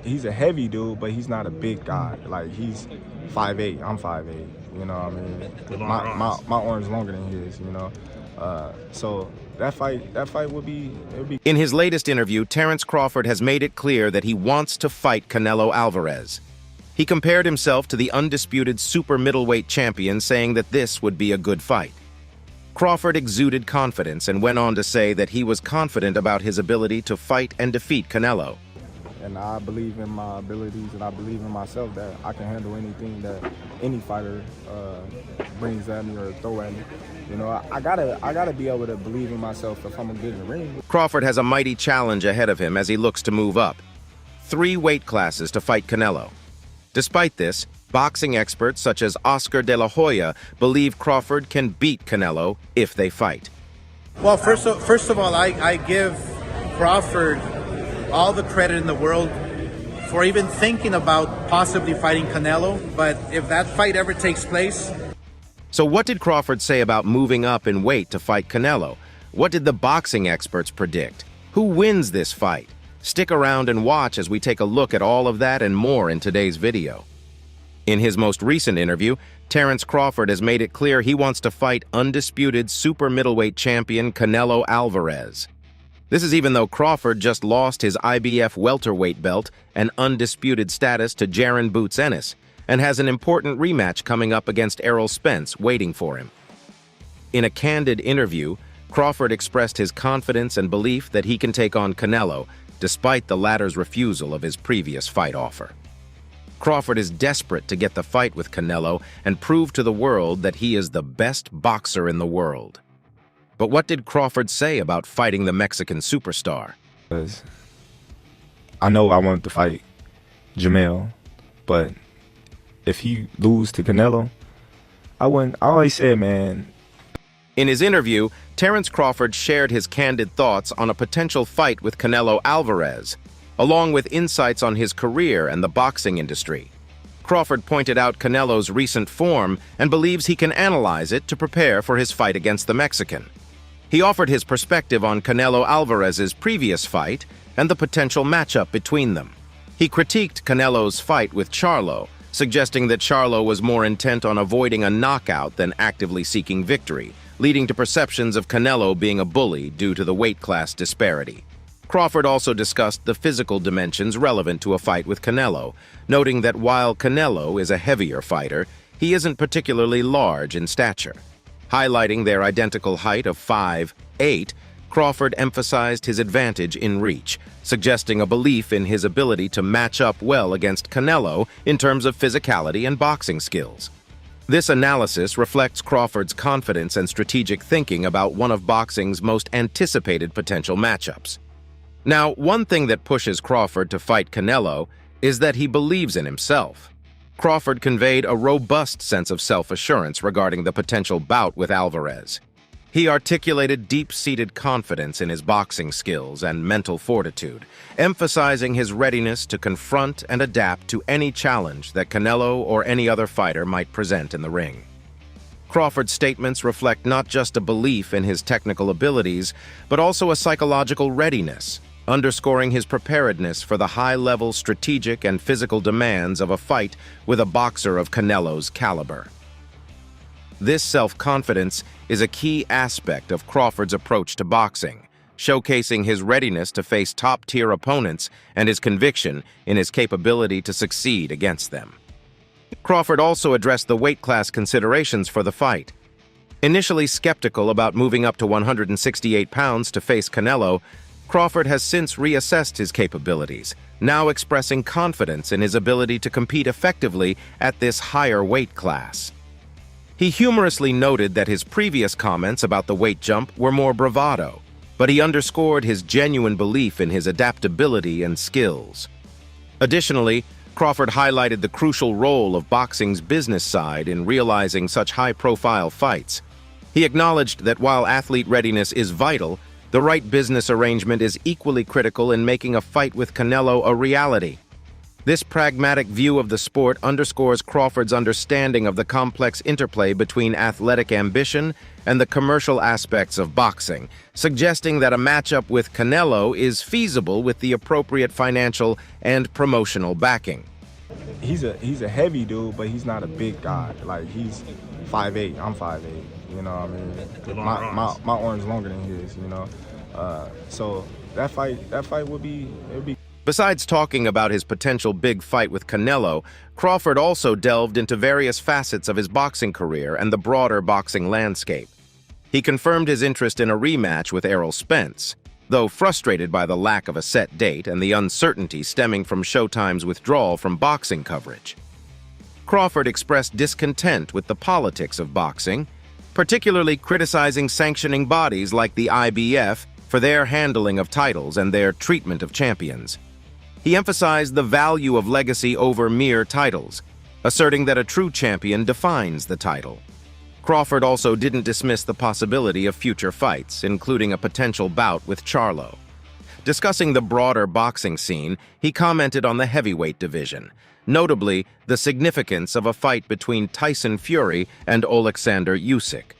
he's a heavy dude, but he's not a big guy. Like he's 5'8", I'm 5'8". You know what I mean? My arm's longer than his. You know, so that fight would be. In his latest interview, Terence Crawford has made it clear that he wants to fight Canelo Alvarez. He compared himself to the undisputed super middleweight champion, saying that this would be a good fight. Crawford exuded confidence and went on to say that he was confident about his ability to fight and defeat Canelo. And I believe in my abilities, and I believe in myself that I can handle anything that any fighter brings at me or throw at me. You know, I gotta be able to believe in myself if I'm gonna get in the ring. Crawford has a mighty challenge ahead of him as he looks to move up. 3 weight classes to fight Canelo. Despite this, boxing experts such as Oscar De La Hoya believe Crawford can beat Canelo if they fight. Well, first of all, I give Crawford all the credit in the world for even thinking about possibly fighting Canelo, but if that fight ever takes place... So what did Crawford say about moving up in weight to fight Canelo? What did the boxing experts predict? Who wins this fight? Stick around and watch as we take a look at all of that and more in today's video. In his most recent interview, Terence Crawford has made it clear he wants to fight undisputed super middleweight champion Canelo Alvarez. This is even though Crawford just lost his IBF welterweight belt and undisputed status to Jaron Boots Ennis, and has an important rematch coming up against Errol Spence waiting for him. In a candid interview, Crawford expressed his confidence and belief that he can take on Canelo, despite the latter's refusal of his previous fight offer. Crawford is desperate to get the fight with Canelo and prove to the world that he is the best boxer in the world. But what did Crawford say about fighting the Mexican superstar? I know I wanted to fight Jamel, but if he lose to Canelo, I always said, man. In his interview, Terence Crawford shared his candid thoughts on a potential fight with Canelo Alvarez, along with insights on his career and the boxing industry. Crawford pointed out Canelo's recent form and believes he can analyze it to prepare for his fight against the Mexican. He offered his perspective on Canelo Alvarez's previous fight and the potential matchup between them. He critiqued Canelo's fight with Charlo, suggesting that Charlo was more intent on avoiding a knockout than actively seeking victory, leading to perceptions of Canelo being a bully due to the weight class disparity. Crawford also discussed the physical dimensions relevant to a fight with Canelo, noting that while Canelo is a heavier fighter, he isn't particularly large in stature. Highlighting their identical height of 5'8", Crawford emphasized his advantage in reach, suggesting a belief in his ability to match up well against Canelo in terms of physicality and boxing skills. This analysis reflects Crawford's confidence and strategic thinking about one of boxing's most anticipated potential matchups. Now, one thing that pushes Crawford to fight Canelo is that he believes in himself. Crawford conveyed a robust sense of self-assurance regarding the potential bout with Alvarez. He articulated deep-seated confidence in his boxing skills and mental fortitude, emphasizing his readiness to confront and adapt to any challenge that Canelo or any other fighter might present in the ring. Crawford's statements reflect not just a belief in his technical abilities, but also a psychological readiness, underscoring his preparedness for the high-level strategic and physical demands of a fight with a boxer of Canelo's caliber. This self-confidence is a key aspect of Crawford's approach to boxing, showcasing his readiness to face top-tier opponents and his conviction in his capability to succeed against them. Crawford also addressed the weight class considerations for the fight. Initially skeptical about moving up to 168 pounds to face Canelo, Crawford has since reassessed his capabilities, now expressing confidence in his ability to compete effectively at this higher weight class. He humorously noted that his previous comments about the weight jump were more bravado, but he underscored his genuine belief in his adaptability and skills. Additionally, Crawford highlighted the crucial role of boxing's business side in realizing such high-profile fights. He acknowledged that while athlete readiness is vital, the right business arrangement is equally critical in making a fight with Canelo a reality. This pragmatic view of the sport underscores Crawford's understanding of the complex interplay between athletic ambition and the commercial aspects of boxing, suggesting that a matchup with Canelo is feasible with the appropriate financial and promotional backing. He's a heavy dude, but he's not a big guy. Like, he's 5'8", I'm 5'8", you know what I mean? My arm's longer than his, you know? So that fight would be. Besides talking about his potential big fight with Canelo, Crawford also delved into various facets of his boxing career and the broader boxing landscape. He confirmed his interest in a rematch with Errol Spence, though frustrated by the lack of a set date and the uncertainty stemming from Showtime's withdrawal from boxing coverage. Crawford expressed discontent with the politics of boxing, particularly criticizing sanctioning bodies like the IBF for their handling of titles and their treatment of champions. He emphasized the value of legacy over mere titles, asserting that a true champion defines the title. Crawford also didn't dismiss the possibility of future fights, including a potential bout with Charlo. Discussing the broader boxing scene, he commented on the heavyweight division, notably the significance of a fight between Tyson Fury and Oleksandr Usyk.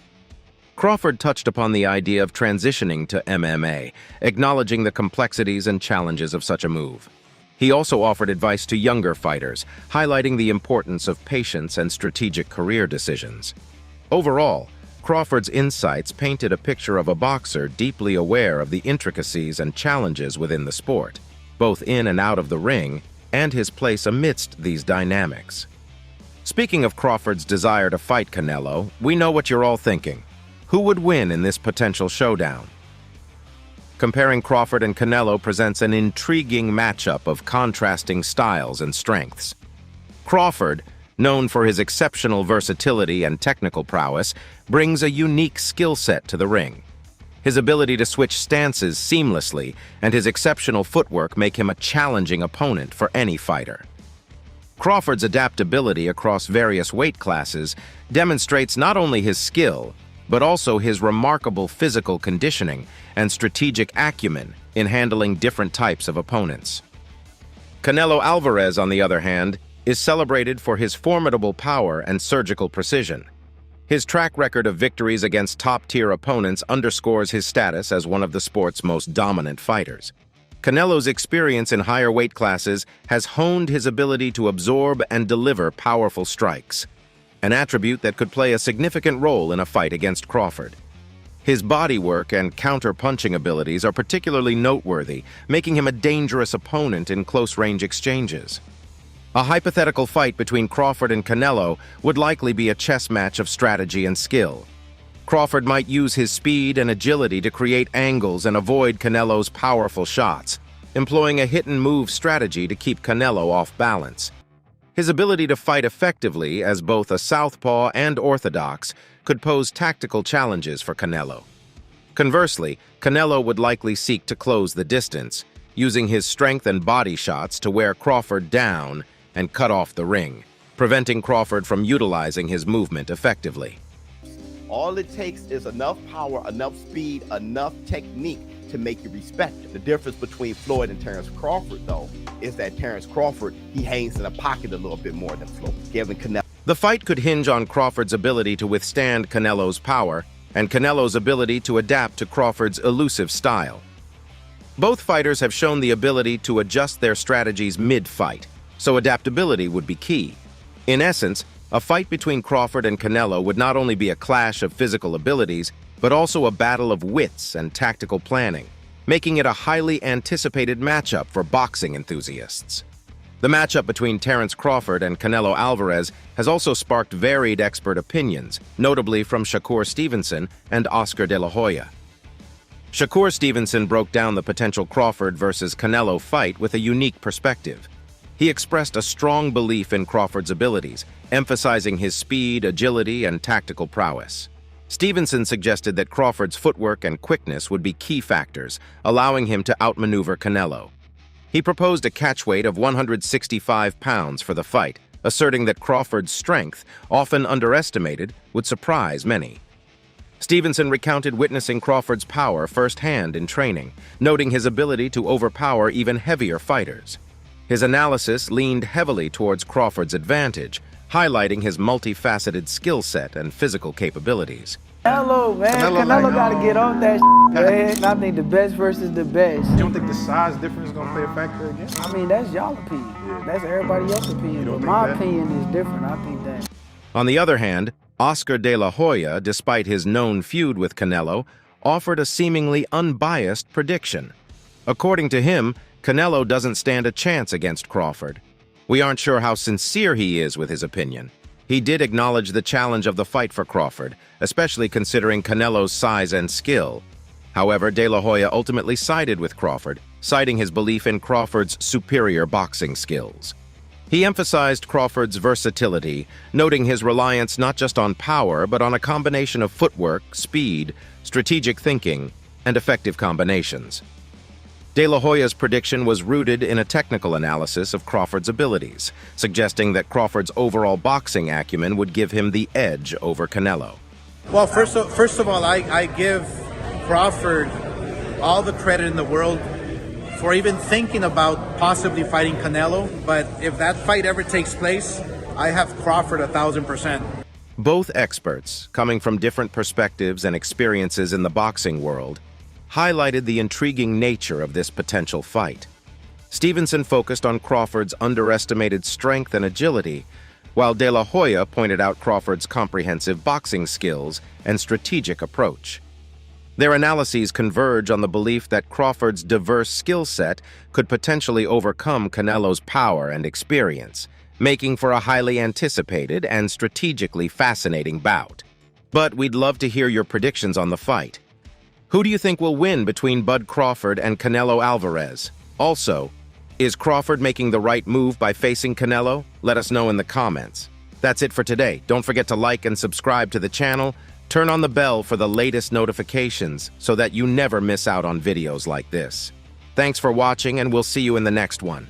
Crawford touched upon the idea of transitioning to MMA, acknowledging the complexities and challenges of such a move. He also offered advice to younger fighters, highlighting the importance of patience and strategic career decisions. Overall, Crawford's insights painted a picture of a boxer deeply aware of the intricacies and challenges within the sport, both in and out of the ring, and his place amidst these dynamics. Speaking of Crawford's desire to fight Canelo, we know what you're all thinking. Who would win in this potential showdown? Comparing Crawford and Canelo presents an intriguing matchup of contrasting styles and strengths. Crawford, known for his exceptional versatility and technical prowess, brings a unique skill set to the ring. His ability to switch stances seamlessly and his exceptional footwork make him a challenging opponent for any fighter. Crawford's adaptability across various weight classes demonstrates not only his skill, but also his remarkable physical conditioning and strategic acumen in handling different types of opponents. Canelo Alvarez, on the other hand, is celebrated for his formidable power and surgical precision. His track record of victories against top-tier opponents underscores his status as one of the sport's most dominant fighters. Canelo's experience in higher weight classes has honed his ability to absorb and deliver powerful strikes, an attribute that could play a significant role in a fight against Crawford. His bodywork and counter-punching abilities are particularly noteworthy, making him a dangerous opponent in close-range exchanges. A hypothetical fight between Crawford and Canelo would likely be a chess match of strategy and skill. Crawford might use his speed and agility to create angles and avoid Canelo's powerful shots, employing a hit-and-move strategy to keep Canelo off balance. His ability to fight effectively as both a southpaw and orthodox could pose tactical challenges for Canelo. Conversely, Canelo would likely seek to close the distance, using his strength and body shots to wear Crawford down and cut off the ring, preventing Crawford from utilizing his movement effectively. All it takes is enough power, enough speed, enough technique to make you respect him. The difference between Floyd and Terence Crawford, though, is that Terence Crawford, he hangs in the pocket a little bit more than Floyd, giving Canelo. The fight could hinge on Crawford's ability to withstand Canelo's power and Canelo's ability to adapt to Crawford's elusive style. Both fighters have shown the ability to adjust their strategies mid-fight, so adaptability would be key. In essence, a fight between Crawford and Canelo would not only be a clash of physical abilities, but also a battle of wits and tactical planning, making it a highly anticipated matchup for boxing enthusiasts. The matchup between Terence Crawford and Canelo Alvarez has also sparked varied expert opinions, notably from Shakur Stevenson and Oscar De La Hoya. Shakur Stevenson broke down the potential Crawford versus Canelo fight with a unique perspective. He expressed a strong belief in Crawford's abilities, emphasizing his speed, agility, and tactical prowess. Stevenson suggested that Crawford's footwork and quickness would be key factors, allowing him to outmaneuver Canelo. He proposed a catchweight of 165 pounds for the fight, asserting that Crawford's strength, often underestimated, would surprise many. Stevenson recounted witnessing Crawford's power firsthand in training, noting his ability to overpower even heavier fighters. His analysis leaned heavily towards Crawford's advantage, highlighting his multifaceted skill set and physical capabilities. Canelo, man. Canelo got to get on that man. I think the best versus the best. You don't think the size difference is gonna play a factor again? I mean, that's y'all opinion. That's everybody else's opinion. But my opinion is different. I think that. On the other hand, Oscar De La Hoya, despite his known feud with Canelo, offered a seemingly unbiased prediction. According to him, Canelo doesn't stand a chance against Crawford. We aren't sure how sincere he is with his opinion. He did acknowledge the challenge of the fight for Crawford, especially considering Canelo's size and skill. However, De La Hoya ultimately sided with Crawford, citing his belief in Crawford's superior boxing skills. He emphasized Crawford's versatility, noting his reliance not just on power, but on a combination of footwork, speed, strategic thinking, and effective combinations. De La Hoya's prediction was rooted in a technical analysis of Crawford's abilities, suggesting that Crawford's overall boxing acumen would give him the edge over Canelo. Well, first of all, I give Crawford all the credit in the world for even thinking about possibly fighting Canelo. But if that fight ever takes place, I have Crawford 1,000%. Both experts, coming from different perspectives and experiences in the boxing world, highlighted the intriguing nature of this potential fight. Stevenson focused on Crawford's underestimated strength and agility, while De La Hoya pointed out Crawford's comprehensive boxing skills and strategic approach. Their analyses converge on the belief that Crawford's diverse skill set could potentially overcome Canelo's power and experience, making for a highly anticipated and strategically fascinating bout. But we'd love to hear your predictions on the fight. Who do you think will win between Bud Crawford and Canelo Alvarez? Also, is Crawford making the right move by facing Canelo? Let us know in the comments. That's it for today. Don't forget to like and subscribe to the channel. Turn on the bell for the latest notifications so that you never miss out on videos like this. Thanks for watching, and we'll see you in the next one.